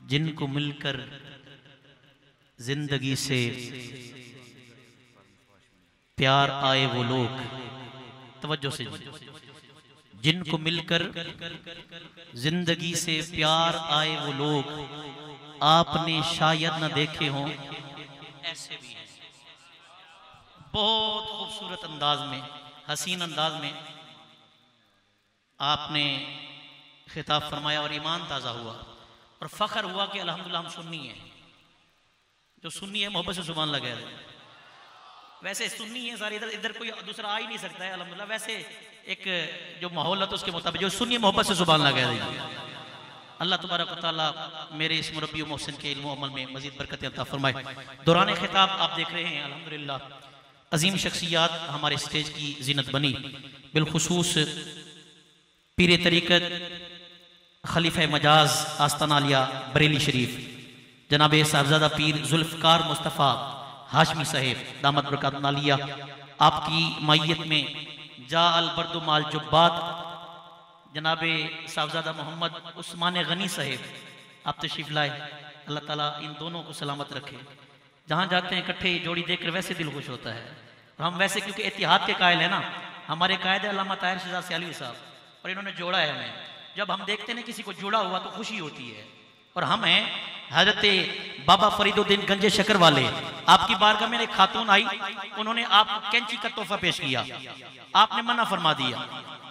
जिनको मिलकर जिंदगी से प्यार आए वो लोग, तवज्जो से, जिनको मिलकर जिंदगी से प्यार आए वो लोग आपने शायद न देखे हों, ऐसे भी हैं। बहुत खूबसूरत अंदाज में, हसीन अंदाज में आपने खिताब फरमाया और ईमान ताज़ा हुआ और फ़ख्र हुआ कि अल्हम्दुलिल्लाह हम सुन्नी हैं। जो सुन्नी है मोहब्बत से जुबान लगा दे। वैसे सुन्नी है सारी, इधर कोई दूसरा आ ही नहीं सकता है अल्हम्दुलिल्लाह। वैसे एक जो माहौल है तो उसके मुताबिक जो सुन्नी मोहब्बत से जुबान लगा दे। अल्लाह तबारक व तआला मेरे इस मुरब्बी मोहसिन के इल्म अमल में मज़ीद बरकत अता फरमाए। दौरान खिताब आप देख रहे हैं अल्हम्दुलिल्लाह अजीम शख्सियात हमारे स्टेज की जीनत बनी। बिलखुसूस पीर तरीक़त खलीफा मजाज आस्ताना आलिया बरेली शरीफ जनाब साहबजादा पीर जुल्फ़कार मुस्तफ़ा हाशमी साहेब दामत बरकत नालिया, आपकी मायत में जा अल बर्दु माल जुब्बात जनाब साहबजादा मोहम्मद उस्मान गनी साहेब आप तशरीफ़ लाए। अल्लाह ताला इन दोनों को सलामत रखे। जहाँ जाते हैं इकट्ठे जोड़ी देखकर वैसे दिल खुश होता है। और हम वैसे क्योंकि इत्तिहाद के कायल हैं ना, हमारे कायद अल्लामा ताहिर शहजाद सियालवी साहब, और इन्होंने जोड़ा है हमें। जब हम देखते हैं किसी को जुड़ा हुआ तो खुशी होती है। और हम हैं हजरत बाबा फरीदुद्दीन गंजे शकर वाले, आपकी बारगाह में एक खातून आई, उन्होंने आपको कैंची का तोहफा पेश किया, आपने मना फरमा दिया।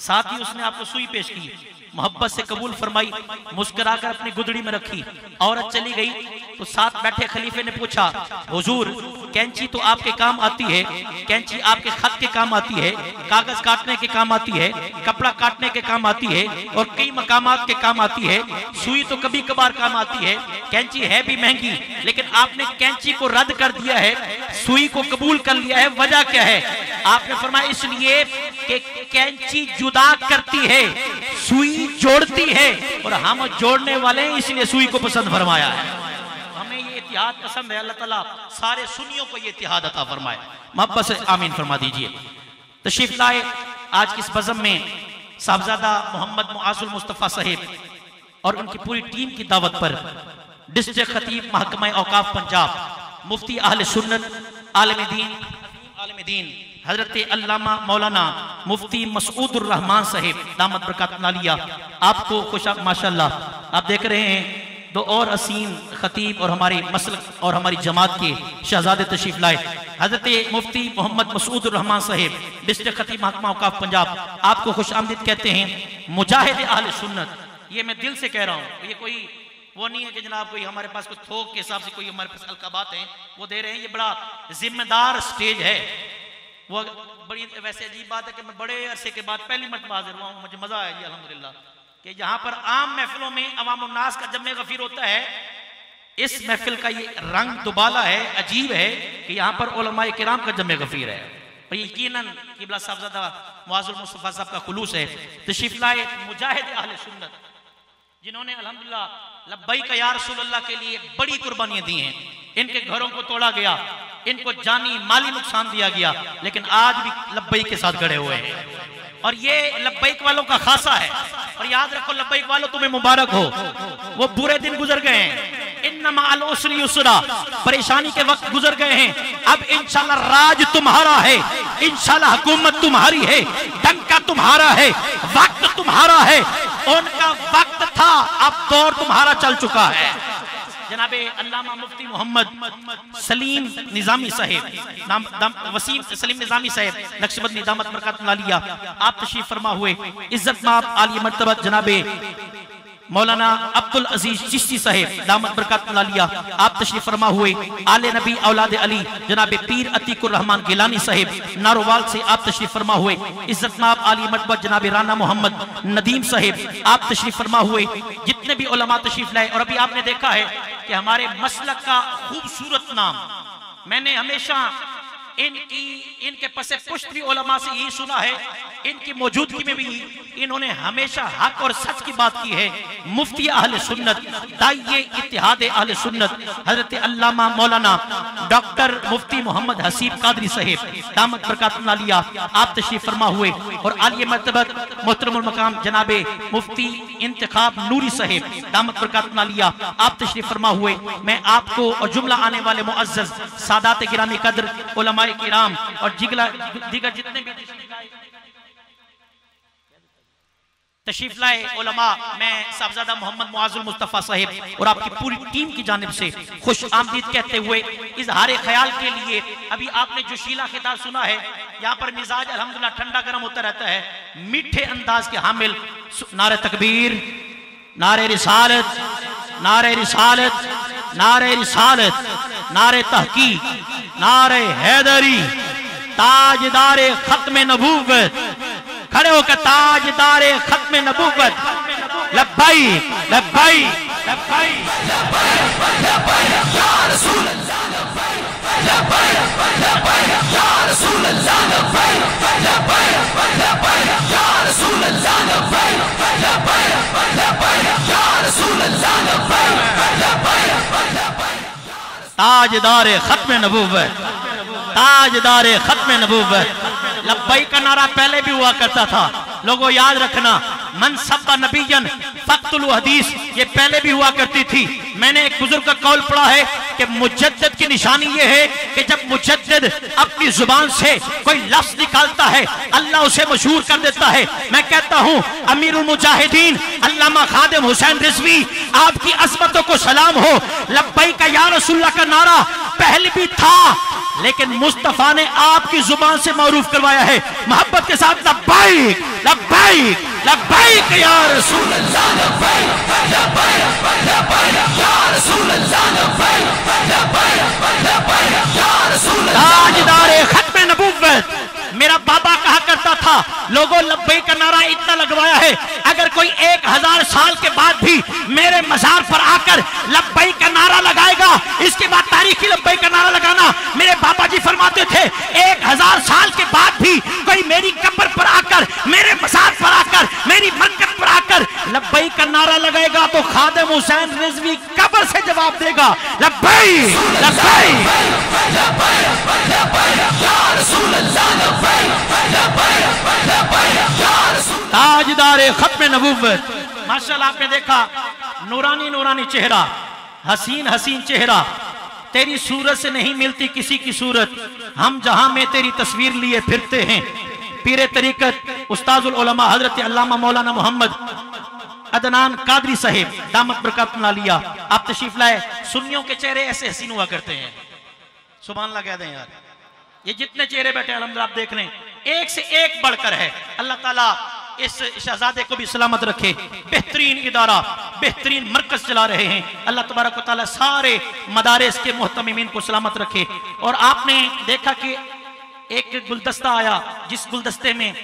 साथ ही उसने आपको सुई पेश की, मोहब्बत से कबूल फरमाई, मुस्कुराकर अपनी गुदड़ी में रखी। औरत चली गई तो साथ बैठे खलीफे ने पूछा, हुजूर कैंची तो आपके काम आती है, कैंची आपके खत के काम आती है, कागज काटने के काम आती है, कपड़ा काटने के काम आती है और कई मकामात के काम आती है। सुई तो कभी कभार काम आती है, कैंची है भी महंगी, लेकिन आपने कैंची को रद्द कर दिया है, सुई को कबूल कर लिया है। वजह क्या है? आपने फरमाया इसलिए कि कैंची जुदा करती है, सुई जोड़ती है, और हम जोड़ने वाले हैं इसलिए सुई को पसंद फरमाया है। हमें ये इत्तिहाद पसंद है। अल्लाह ताला सारे सुन्नियों को ये इत्तिहाद अता फरमाए। मोहब्बत से आमीन फरमा दीजिए। तशरीफ लाए आज की इस बज़म में साहबजादा मोहम्मद मुआज़ुल मुस्तफ़ा साहिब और उनकी पूरी टीम की दावत पर डिस्ट्रिक्ट खतीब महकमा औकाफ पंजाब, मुफ्ती अहले सुन्नत आलिम दीन हजरत अल्लामा मौलाना मुफ्ती मसूदुर रहमान साहिब दामत बरकत नालिया, आपको खुश माशाल्लाह आप देख रहे हैं दो और असीम खतीब और हमारे मसलक और हमारी जमात के शहजादे तशरीफ लाए। हजरत मुफ्ती मोहम्मद मसूदुर रहमान साहिब डिस्ट्रिक्ट खतीब महकमा औकाफ पंजाब, आपको खुश आमदीद कहते हैं। मुजाहिद अहले सुन्नत, ये मैं दिल से कह रहा हूँ, ये कोई वो नहीं है कि जनाब कोई हमारे पास कोई थोक के हिसाब से कोई हमारे पास अलकाबात हैं वो दे रहे हैं। ये बड़ा जिम्मेदार स्टेज है। वो बड़ी वैसे अजीब बात है कि मैं बड़े अरसे के बाद पहली मरतबा हाजिर हुआ हूँ, मुझे मजा आया जी अल्हम्दुलिल्लाह कि जहाँ पर आम महफिलों में अवाम उन्नास का जम्मे गफीर होता है, इस महफिल का ये रंग दुबाला है, अजीब है कि यहाँ पर उलमाए किराम का जम्मे गफीर है। और यकीनन किबला साहबजादा मुआज़ुल मुस्तफ़ा साहब का खुलूस है। तशरीफ लाए मुजाहिद अहले सुन्नत, जिन्होंने अल्हम्दुलिल्लाह लब्बैक या रसूलल्लाह के लिए बड़ी कुर्बानियां दी हैं। इनके घरों को तोड़ा गया, इनको जानी माली नुकसान दिया गया, लेकिन आज भी लब्बैक के साथ खड़े हुए हैं। और ये लब्बैक वालों का खासा है। और याद रखो लब्बैक वालों तुम्हें मुबारक हो, वो बुरे दिन गुजर गए हैं। इन्नमा अल उसरी युसरा, परेशानी के वक्त गुजर गए हैं। अब इंशाल्लाह राज तुम्हारा है, इंशाल्लाह हुकूमत तुम्हारी है, डंका तुम्हारा है, वक्त तुम्हारा है। उनका वक्त था, अब दौर तुम्हारा चल चुका है। जनाबे अल्लामा मुफ्ती मोहम्मद सलीम निजामी साहेब वसीम सलीम निजामी साहेब नक्शबंदी दामत बरकत नालिया, आप तशरीफ फरमा हुए। इज्जत माब आली मर्तबत जनाबे मौलाना अब्दुल अजीज चिश्ती साहेब दामत बरकत नालिया, आप तशरीफ फरमा हुए। आले नबी औलाद अली जनाबे पीर अतीकुर रहमान गिलानी साहेब नारोवाल से आप तशरीफ फरमा हुए। इज्जत माब आली मर्तबत जनाबे राना मोहम्मद नदीम साहेब, आप तशरीफ फरमा हुए। जितने भी उलमा तशरीफ लाए, और अभी आपने देखा है कि हमारे मसलक का खूबसूरत नाम, मैंने हमेशा इनके पसे पुष्ट भी उलमा से यही सुना है, इनकी मौजूदगी में भी इन्होंने हमेशा हक और सच की बात की है। मुफ्ती अहले सुन्नत, दाइये इत्तिहाद अहले सुन्नत हजरत अल्लामा मौलाना डॉक्टर मुफ्ती मोहम्मद हसीब कादरी साहिब दामत बरकातुहुल आलिया आप तशरीफ फरमा हुए, और आलिय मर्तबत मोहतरमुल मकाम जनाबे मुफ्ती इंतखाब नूरी साहिब दामत बरकातुहुल आलिया आप तशरीफ फरमा हुए। मैं आपको और जुमला आने वाले मुअज़्ज़ज़ सादात गिरामी कद्र उलमाए किराम और दीगर जितने भी तशरीफ लाए उलमा, मैं साहबजादा मोहम्मद मुआज़ुल मुस्तफ़ा साहिब और आपकी पूरी टीम की जानिब से खुश आमदीद कहते हुए इजहार ख्याल के लिए, अभी आपने जोशीला खिताब सुना है, यहाँ पर मिजाज अल्हम्दुलिल्लाह ठंडा गर्म होता रहता है, मीठे अंदाज के हामिल नारे तकबीर, नारे रिसालत, नारे रिसालत, नारे रिसालत, नारे तहकीक, नारे हैदरी, ताजदारे खत्म नबूवत, खड़े होकर ताजदारे खत्म नबूवत, लब्बैक लब्बैक लब्बैक या रसूल अल्लाह, लब्बैक या रसूल अल्लाह, लब्बैक या रसूल अल्लाह, लब्बैक या रसूल अल्लाह, ताजदारे खत्म नबूवत, ताजदारे खत्म नबूवत। लब्बैक का नारा पहले भी हुआ करता था, लोगों याद रखना, मन सब्बा नबियन फक्तुलु हदीस, ये पहले भी हुआ करती थी। मैंने एक बुजुर्ग का कौल पढ़ा है कि मुजद्दिद की निशानी ये है कि जब मुजद्दिद अपनी जुबान से कोई लफ्ज निकालता है अल्लाह उसे मशहूर कर देता है। मैं कहता हूँ अमीरुल मुजाहिदीन अल्लामा खादिम हुसैन रिजवी आपकी अज़मतों को सलाम हो। लब्बैक या रसूलल्लाह का नारा पहले भी था, लेकिन मुस्तफा ने आपकी जुबान से मारूफ करवाया है मोहब्बत के साथ, लब्बैक लब्बैक लब्बैक या रसूल अल्लाह, लब्बैक लब्बैक लब्बैक या रसूल अल्लाह, लब्बैक लब्बैक लब्बैक या रसूल अल्लाह, ताजदारे खत्म नबूवत। मेरा बाबा कहा करता था, लोगों लब्बैक का नारा इतना लगवाया है, अगर कोई 1000 साल के बाद भी मेरे मजार पर आकर लब्बैक का नारा लगाएगा, इसके बाद तारीखी लब्बैक का नारा लगाना। मेरे बाबा जी फरमाते थे 1000 साल के बाद भी कोई मेरी कब्र पर आकर, मेरे मजार पर आकर, मेरी मरकत पर आकर लब्बैक का नारा लगाएगा तो खादिम हुसैन रिजवी कब्र से जवाब देगा, लब्बैक लब्बैक या रसूल अल्लाह, ताजदारे खत्म नबूवत। माशाल्लाह आपने देखा नूरानी नूरानी चेहरा, हसीन हसीन चेहरा, तेरी सूरत से नहीं मिलती किसी की सूरत, हम जहां में तेरी तस्वीर लिए फिरते हैं। पीरे तरीकत उस्ताजुल उलमा हजरत अल्लामा मौलाना मोहम्मद अदनान कादरी साहिब दामत बरकातुहुल आलिया आप तशरीफ लाए। सुन्नियों के चेहरे ऐसे हसीन हुआ करते हैं, सुभान अल्लाह कह दें यार। ये जितने चेहरे बैठे अल्हम्दुलिल्लाह आप देख रहे हैं, एक से एक बढ़कर है। अल्लाह ताला इस शहजादे को भी सलामत रखे, बेहतरीन इदारा, बेहतरीन मरकज चला रहे हैं। अल्लाह तबारक व तआला सारे मदारिस के मुहतमिमीन को सलामत रखे। और आपने देखा कि एक गुलदस्ता आया, जिस गुलदस्ते में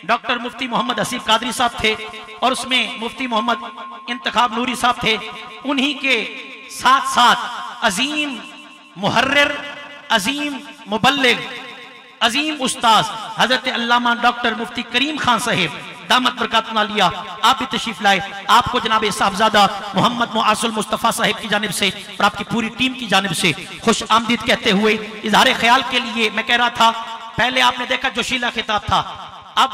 डॉक्टर मुफ्ती मोहम्मद हसीब कादरी साहब थे और उसमें मुफ्ती मोहम्मद इंतखाब नूरी साहब थे। उन्हीं के साथ साथ अजीम मुहर्रिर, अजीम मुबल्लिग, अजीम उस्ताद हजरत अल्लामा डॉक्टर मुफ्ती करीम खान साहिब दामत बरकातुहुल आलिया आप भी तशरीफ लाए। आपको जनाब साहबजादा मोहम्मद मुआज़ुल मुस्तफ़ा साहिब की जानिब से और आपकी पूरी टीम की जानिब से खुश आमदीद कहते हुए इजहार ख्याल के लिए मैं कह रहा था, पहले आपने देखा जोशीला खिताब था, अब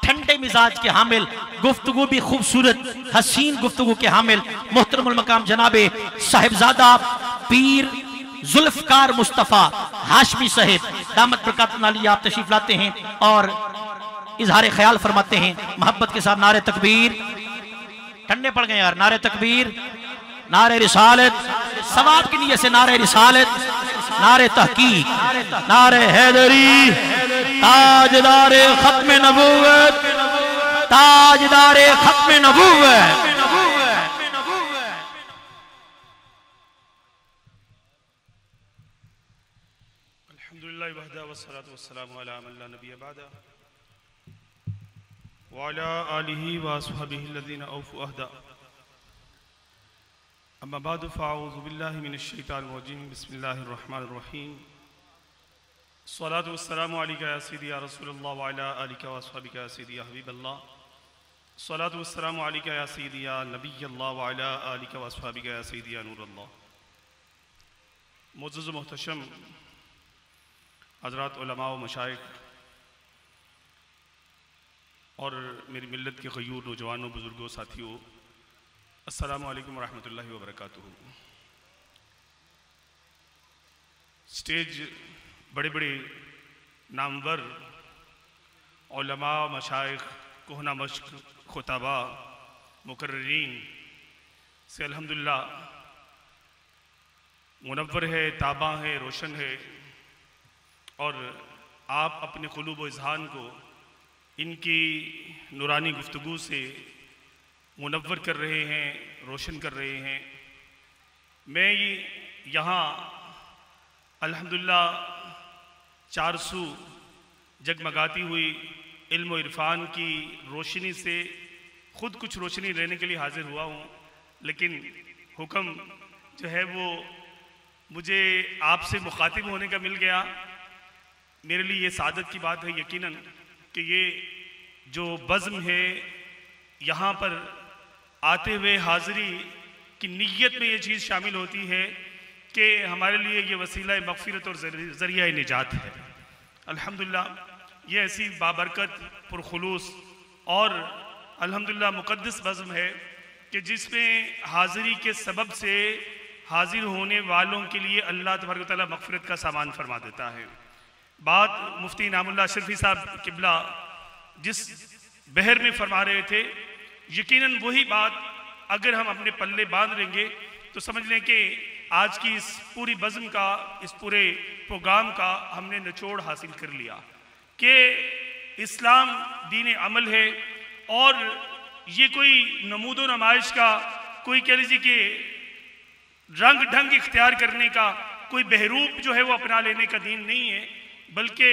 ठंडे मिजाज के हामिल, गुफ्तगू भी खूबसूरत हसीन गुफ्तगू के हामिल मोहतरमुल मकाम जनाबे साहिबजादा पीर जुल्फकार मुस्तफ़ा हाशमी साहिब दामत बरकातुहुल आलिया आप तशरीफ लाते हैं और इजहार ख्याल फरमाते हैं मोहब्बत के साथ। नारे तकबीर, ठंडे पड़ गए यार, नारे तकबीर, नारे रिसालत, सवाब की नीयत से नारे रिसालत, नारे तहकीक, नारे हैदरी, ताजदारे खत्म नबूवत, ताजदारे खत्म नबूवत। अल्हम्दुलिल्लाह वहदा वस्सलातु वस्सलामु अला मन ला नबिय्य बअदा व अला आलिहि व अस्हाबिहि अल्लज़ीना औफू अहदा। अम्मा बाद फ़अऊज़ु बिल्लाहि मिनश शैतानिर रजीम। बिस्मिल्लाहिर रहमानिर रहीम। स्वलातु वस्सलामु अलैका या सय्यदी या रसूलल्लाह व अला आलिका व अस्हाबिका या सय्यदी या हबीबल्लाह। स्वलातु वस्सलामु अलैका या सय्यदी या नबियल्लाह व अला आलिका व अस्हाबिका या सय्यदी या नूरल्लाह। मुअज़्ज़ज़ मुहतशम हज़रात उलमा व मशाइख और मेरी मिल्लत के ग़यूर नौजवानों, बुज़ुर्गों, साथियों, अस्सलामु अलैकुम व रहमतुल्लाहि व बरकातुहू। स्टेज बड़े बड़े नामवर उलमा, मशाइख, कोहना मश्क, खुताबा, मुकर्रिरीन से अल्हम्दुलिल्लाह मुनव्वर है, ताबा है, रोशन है और आप अपने क़ुलूब व इज़हान को इनकी नूरानी गुफ्तगू से मुनव्वर कर रहे हैं, रोशन कर रहे हैं। मैं यहाँ अल्हम्दुलिल्लाह चारसू जगमगाती हुई इल्म व इरफान की रोशनी से ख़ुद कुछ रोशनी लेने के लिए हाज़िर हुआ हूँ, लेकिन हुक्म जो है वो मुझे आपसे मुखातिब होने का मिल गया। मेरे लिए ये सादत की बात है यकीनन कि ये जो बज़्म है यहाँ पर आते हुए हाज़िरी की नीयत में ये चीज़ शामिल होती है कि हमारे लिए ये वसीला मग़फ़िरत और ज़रिया निजात है। अल्हम्दुलिल्लाह ये ऐसी बाबरकत, पुरखुलूस और अल्हम्दुलिल्लाह मुक़द्दस बज़्म है कि जिसमें हाज़िरी के सबब से हाज़िर होने वालों के लिए अल्लाह तबारक व तआला मग़फ़िरत का सामान फरमा देता है। बात मुफ्ती इनामुल्लाह अशरफ़ी साहब किबला जिस बहर में फरमा रहे थे, यकीनन वही बात अगर हम अपने पल्ले बांध लेंगे तो समझ लें कि आज की इस पूरी बज़्म का, इस पूरे प्रोग्राम का हमने निचोड़ हासिल कर लिया कि इस्लाम दीन अमल है और ये कोई नमूदो नमाइश का, कोई कह लीजिए कि रंग ढंग इख्तियार करने का, कोई बहरूप जो है वो अपना लेने का दीन नहीं है, बल्कि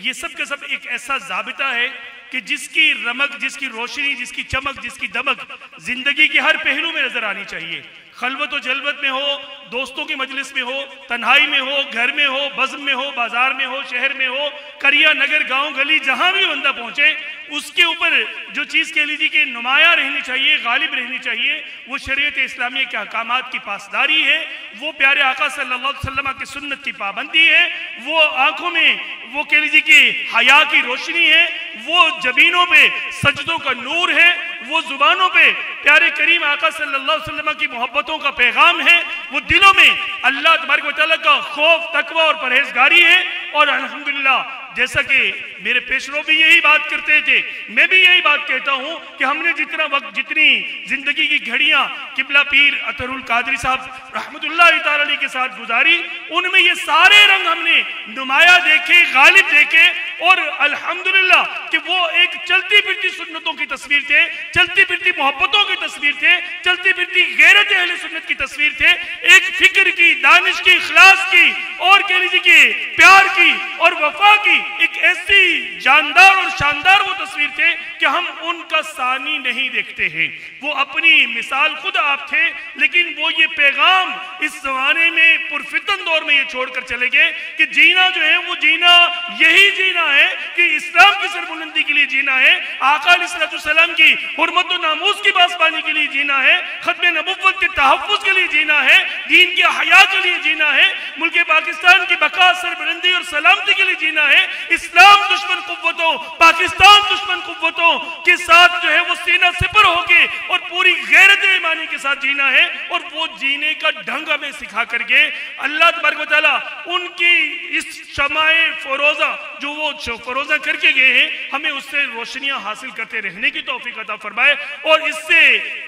ये सब का सब एक ऐसा ज़ाबिता है कि जिसकी रमक, जिसकी रोशनी, जिसकी चमक, जिसकी दमक जिंदगी के हर पहलू में नजर आनी चाहिए। खलवत व जलवत में हो, दोस्तों की मजलिस में हो, तन्हाई में हो, घर में हो, बज़्म में हो, बाजार में हो, शहर में हो, करिया नगर, गांव गली, जहां भी बंदा पहुंचे उसके ऊपर जो चीज़ कह लीजिए कि नुमायां रहनी चाहिए, गालिब रहनी चाहिए, वो शरीयत इस्लामिया के अहकामात की पासदारी है, वो प्यारे आका सल्लल्लाहु अलैहि वसल्लम की सुन्नत की पाबंदी है, वो आंखों में वो कह लीजिए कि हया की रोशनी है, वो जबीनों पे सजदों का नूर है, वो जुबानों पे प्यारे करीम आका सल्लल्लाहु अलैहि वसल्लम की मोहब्बतों का पैगाम है, वो दिलों में अल्लाह तबारक व तआला का खौफ, तकवा और परहेजगारी है। और अल्हम्दुलिल्लाह जैसा कि मेरे पेशरो भी यही बात करते थे, मैं भी यही बात कहता हूं कि हमने जितना वक्त, जितनी जिंदगी की घड़ियां किबला पीर अतरुल कादरी साहब रहमतुल्लाह तआला अलैह के साथ गुजारी, उनमें ये सारे रंग हमने नुमाया देखे, गालिब देखे और अल्हम्दुलिल्लाह कि वो एक चलती फिरती सुन्नतों की तस्वीर थे, चलती फिरती मोहब्बतों की तस्वीर थे, चलती फिरती गैरत अहले सुन्नत की तस्वीर थे, एक फिक्र की, दानिश की, इखलास की और कह लीजिए कि प्यार की और वफा की एक ऐसी जानदार और शानदार वो तस्वीर थे कि हम उनका सानी नहीं देखते हैं। वो अपनी मिसाल खुद आप थे, लेकिन वो ये पैगाम इस जमाने में पुरफितन दौर में ये छोड़कर चले गए कि जीना जो है वो जीना यही जीना है कि इस्लाम की सरबुलंदी के लिए जीना है, आका अलैहिस्सलाम की हुर्मत और नामूस की बासबानी के लिए जीना है, खत्म नबुव्वत के तहफ़्फ़ुज़ के लिए जीना है, दीन के हया के लिए जीना है, मुल्क पाकिस्तान की बका, सरबुलंदी और सलामती के लिए जीना है। इस्लाम दुश्मन कुव्वतों, पाकिस्तान दुश्मन कुव्वतों के साथ जो है वो सीना सिपर होके और पूरी गैरत ईमानी के साथ जीना है और वो जीने का ढंग हमें सिखा करके अल्लाह तबारक व तआला उनकी इस शमाए फरोजा जो वो फरोजा करके गए हैं, हमें उससे रोशनियां हासिल करते रहने की तौफीक अता फरमाए और इससे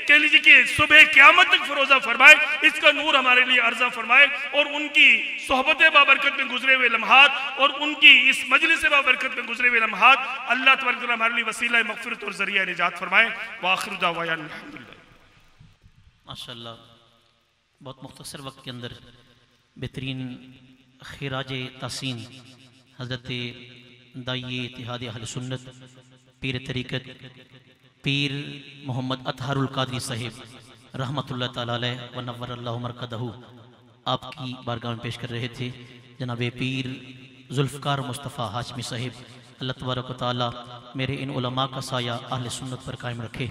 कह लीजिए कि सुबह क़यामत तक फरोजा फरमाए, इसका नूर हमारे लिए अर्जा फरमाए और उनकी सोहबत बाबरकत में गुजरे हुए लम्हात और उनकी इस मजलिस बाबरकत में गुजरे हुए लम्हात अल्लाह तबारक व तआला हमारे लिए वसीला मग़फ़िरत और ज़रिया निजात फरमाए। व आखिरु दावाना अल्हम्दुलिल्लाह। माशाअल्लाह, बहुत मुख्तसर वक्त के अंदर बेहतरीन खिराज तासीन हज़रत दाई इत्तिहाद अहले सुन्नत पीर तरीक़त पीर मोहम्मद अतहरुल कादरी साहिब रहमतुल्लाह ताला अलैह व नव्वरल्लाहु मरकदहू आपकी बारगाह में पेश कर रहे थे। जनाब पीर जुल्फ़कार मुस्तफ़ा हाशमी साहिब, अल्लाह तबारक व तआला मेरे इन उलमा का साया अहले सुन्नत पर कायम रखे।